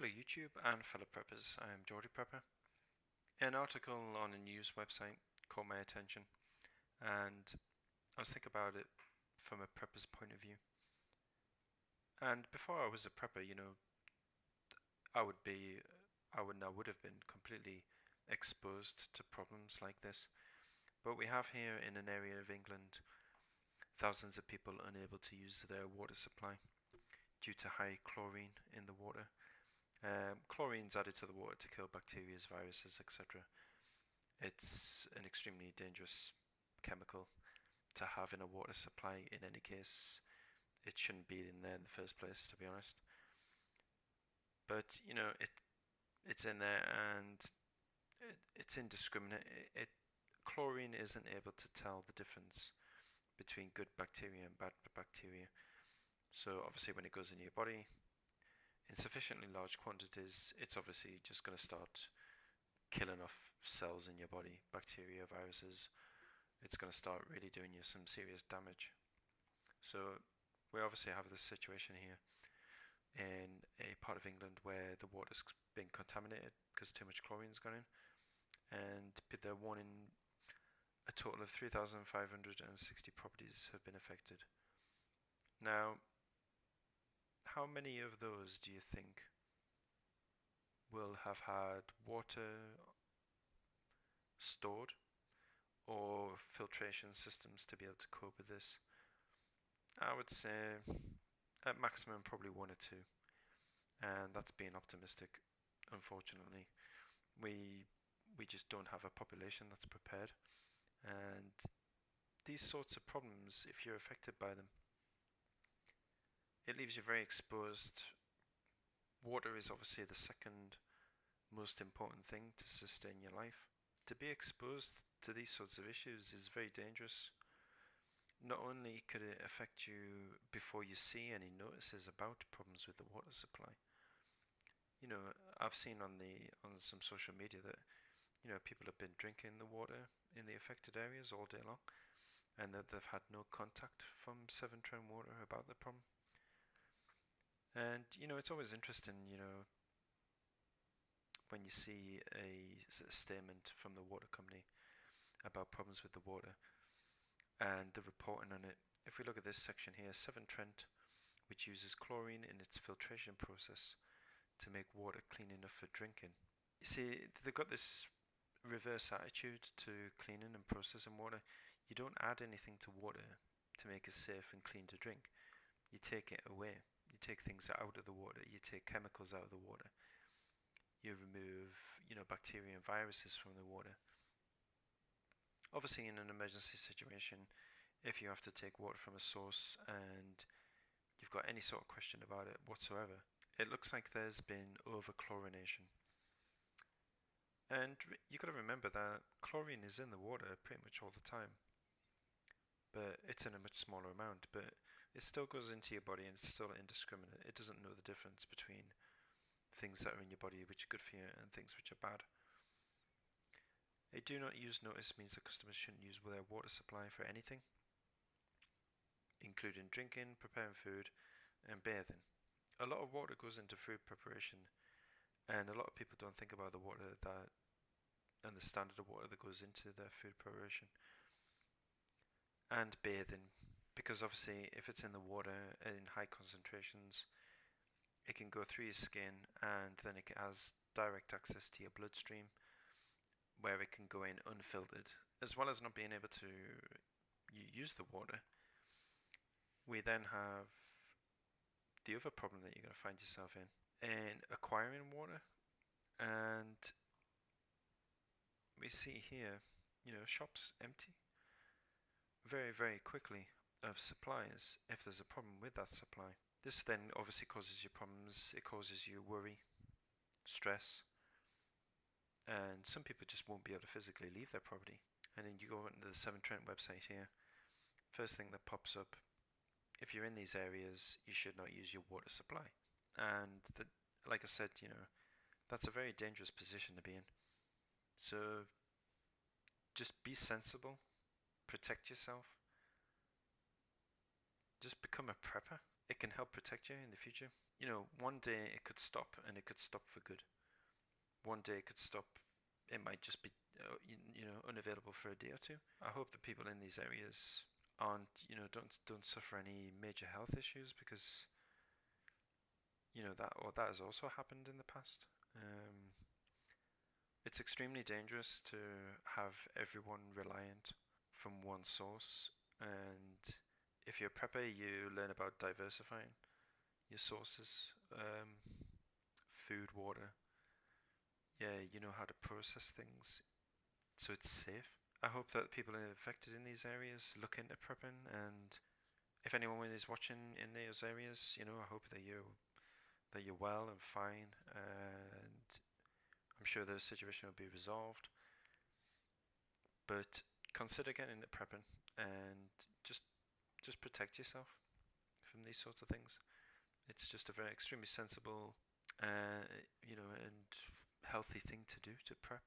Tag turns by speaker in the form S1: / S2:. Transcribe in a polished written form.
S1: Hello YouTube and fellow preppers, I am Geordie Prepper. An article on a news website caught my attention and I was thinking about it from a prepper's point of view. And before I was a prepper, I would have been completely exposed to problems like this. But we have here in an area of England thousands of people unable to use their water supply due to high chlorine in the water. Chlorine's added to the water to kill bacteria, viruses, etc. It's an extremely dangerous chemical to have in a water supply. In any case, it shouldn't be in there in the first place, to be honest. But it's in there and it's indiscriminate. Chlorine isn't able to tell the difference between good bacteria and bad bacteria. So obviously, when it goes into your body in sufficiently large quantities, it's obviously just going to start killing off cells in your body, bacteria, viruses. It's going to start really doing you some serious damage. So we obviously have this situation here in a part of England where the water's been contaminated because too much chlorine's gone in, and they're warning a total of 3,560 properties have been affected. Now, how many of those do you think will have had water stored or filtration systems to be able to cope with this? I would say at maximum probably one or two, and that's being optimistic. Unfortunately, we just don't have a population that's prepared, and these sorts of problems, if you're affected by them, it leaves you very exposed. Water is obviously the second most important thing to sustain your life. To be exposed to these sorts of issues is very dangerous. Not only could it affect you before you see any notices about problems with the water supply. I've seen on some social media that people have been drinking the water in the affected areas all day long, and that they've had no contact from Severn Trent Water about the problem. And it's always interesting, when you see a statement from the water company about problems with the water and the reporting on it. If we look at this section here, Severn Trent, which uses chlorine in its filtration process to make water clean enough for drinking. You see, they've got this reverse attitude to cleaning and processing water. You don't add anything to water to make it safe and clean to drink. You take it away. You take things out of the water. You take chemicals out of the water. You remove, bacteria and viruses from the water. Obviously, in an emergency situation, if you have to take water from a source and you've got any sort of question about it whatsoever, it looks like there's been over-chlorination. And you've got to remember that chlorine is in the water pretty much all the time, but it's in a much smaller amount, but it still goes into your body and it's still indiscriminate. It doesn't know the difference between things that are in your body which are good for you and things which are bad. A do not use notice means that customers shouldn't use their water supply for anything, including drinking, preparing food and bathing. A lot of water goes into food preparation, and a lot of people don't think about the water and the standard of water that goes into their food preparation. And bathing, because obviously if it's in the water in high concentrations, it can go through your skin and then it has direct access to your bloodstream, where it can go in unfiltered, as well as not being able to use the water. We then have the other problem that you're going to find yourself in acquiring water. And we see here, shops empty very, very quickly of supplies if there's a problem with that supply. This then obviously causes you problems. It causes you worry, stress, and some people just won't be able to physically leave their property. And then you go into the Severn Trent website here, first thing that pops up, if you're in these areas, you should not use your water supply. And like I said, that's a very dangerous position to be in. So just be sensible, protect yourself, just become a prepper. It can help protect you in the future. one day it could stop, and it could stop for good. One day it could stop. It might just be, unavailable for a day or two. I hope that people in these areas aren't, don't suffer any major health issues, because that has also happened in the past. It's extremely dangerous to have everyone reliant from one source, and if you're a prepper, you learn about diversifying your sources, food, water. Yeah, you know how to process things so it's safe. I hope that people affected in these areas look into prepping, and if anyone is watching in those areas, I hope that you're well and fine, and I'm sure the situation will be resolved. But consider getting into prepping, and just protect yourself from these sorts of things. It's just a very extremely sensible, and healthy thing to do, to prep.